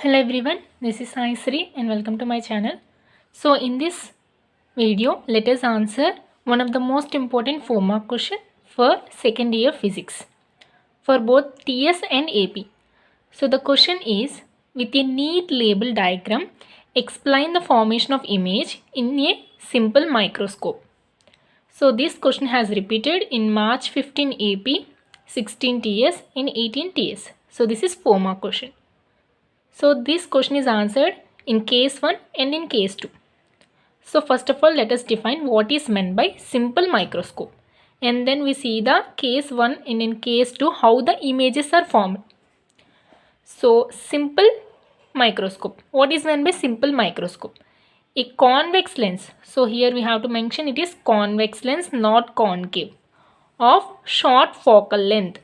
Hello everyone, this is Sai Sri and welcome to my channel. So in this video, let us answer one of the most important 4-mark question for second year physics for both TS and AP. So the question is, with a neat label diagram, explain the formation of image in a simple microscope. So this question has repeated in March 15 AP, 16 TS and 18 TS. So this is 4-mark question. So this question is answered in case 1 and in case 2. So first of all, let us define what is meant by simple microscope. And then we see the case 1 and in case 2 how the images are formed. So simple microscope. What is meant by simple microscope? A convex lens. So here we have to mention it is convex lens, not concave. Of short focal length.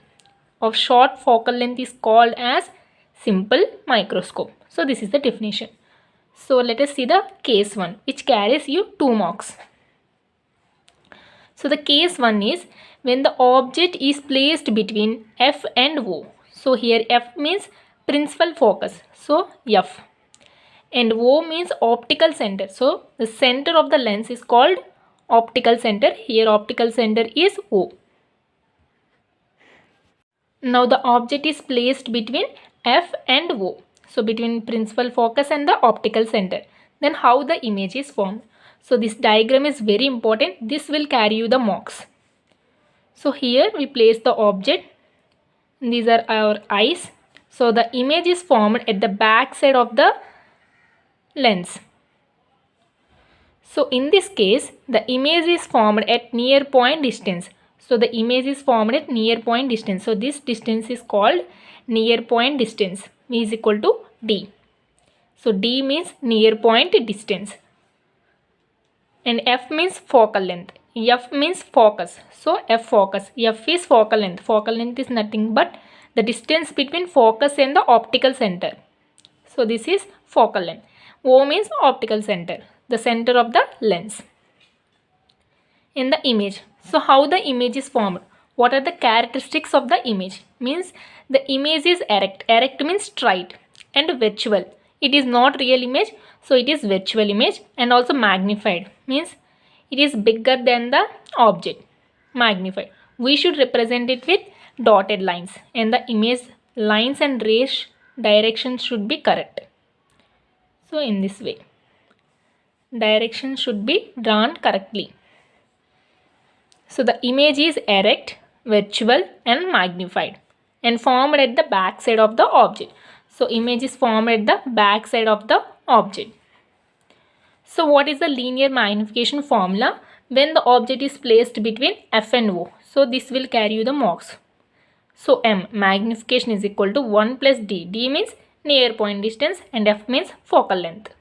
Of short focal length is called as simple microscope. So this is the definition. So let us see the case 1 which carries you 2 marks. So the case 1 is when the object is placed between F and O. So here F means principal focus. So F. And O means optical center. So the center of the lens is called optical center. Here optical center is O. Now the object is placed between F and O. So between principal focus and the optical center. Then how the image is formed. So this diagram is very important. This will carry you the marks. So here we place the object. These are our eyes. So the image is formed at the back side of the lens. So in this case, the image is formed at near point distance. So the image is formed at near point distance. So this distance is called near point distance. V is equal to D. So D means near point distance. And F means focal length. F means focus. So F focus. F is focal length. Focal length is nothing but the distance between focus and the optical center. So this is focal length. O means optical center. The center of the lens. In the image. So how the image is formed? What are the characteristics of the image? Means the image is erect. Erect means straight and virtual. It is not real image. So it is virtual image and also magnified. Means it is bigger than the object. Magnified. We should represent it with dotted lines. And the image lines and rays directions should be correct. So in this way. Direction should be drawn correctly. So the image is erect, virtual and magnified and formed at the back side of the object. So image is formed at the back side of the object. So what is the linear magnification formula when the object is placed between F and O? So this will carry you the marks. So M, magnification is equal to 1 plus D. D means near point distance and F means focal length.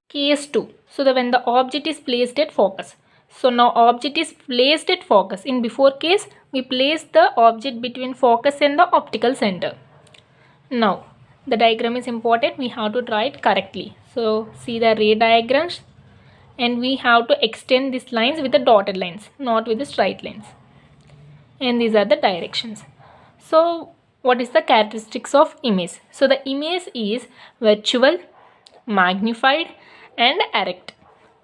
Case 2. So when the object is placed at focus. So now object is placed at focus. In before case, we place the object between focus and the optical center. Now, the diagram is important. We have to draw it correctly. So see the ray diagrams. And we have to extend these lines with the dotted lines, not with the straight lines. And these are the directions. So what is the characteristics of image? So the image is virtual, magnified and erect.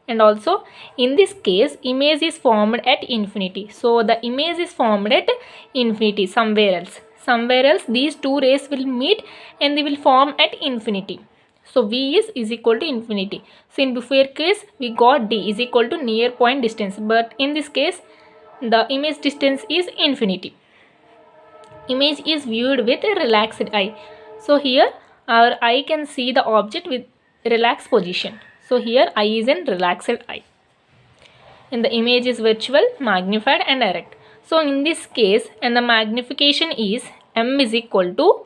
And also in this case image is formed at infinity. So the image is formed at infinity somewhere else. Somewhere else these two rays will meet and they will form at infinity. So V is equal to infinity. So in before case we got D is equal to near point distance. But in this case the image distance is infinity. Image is viewed with a relaxed eye. So here our eye can see the object with relaxed position. So here eye is in relaxed eye. And the image is virtual, magnified and erect. So in this case, and the magnification is M is equal to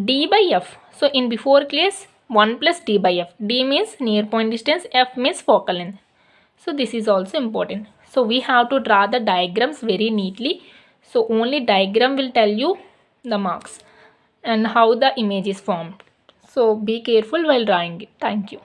D by F. So in before case 1 plus D by F. D means near point distance, F means focal length. So this is also important. So we have to draw the diagrams very neatly. So only diagram will tell you the marks and how the image is formed. So be careful while drawing it. Thank you.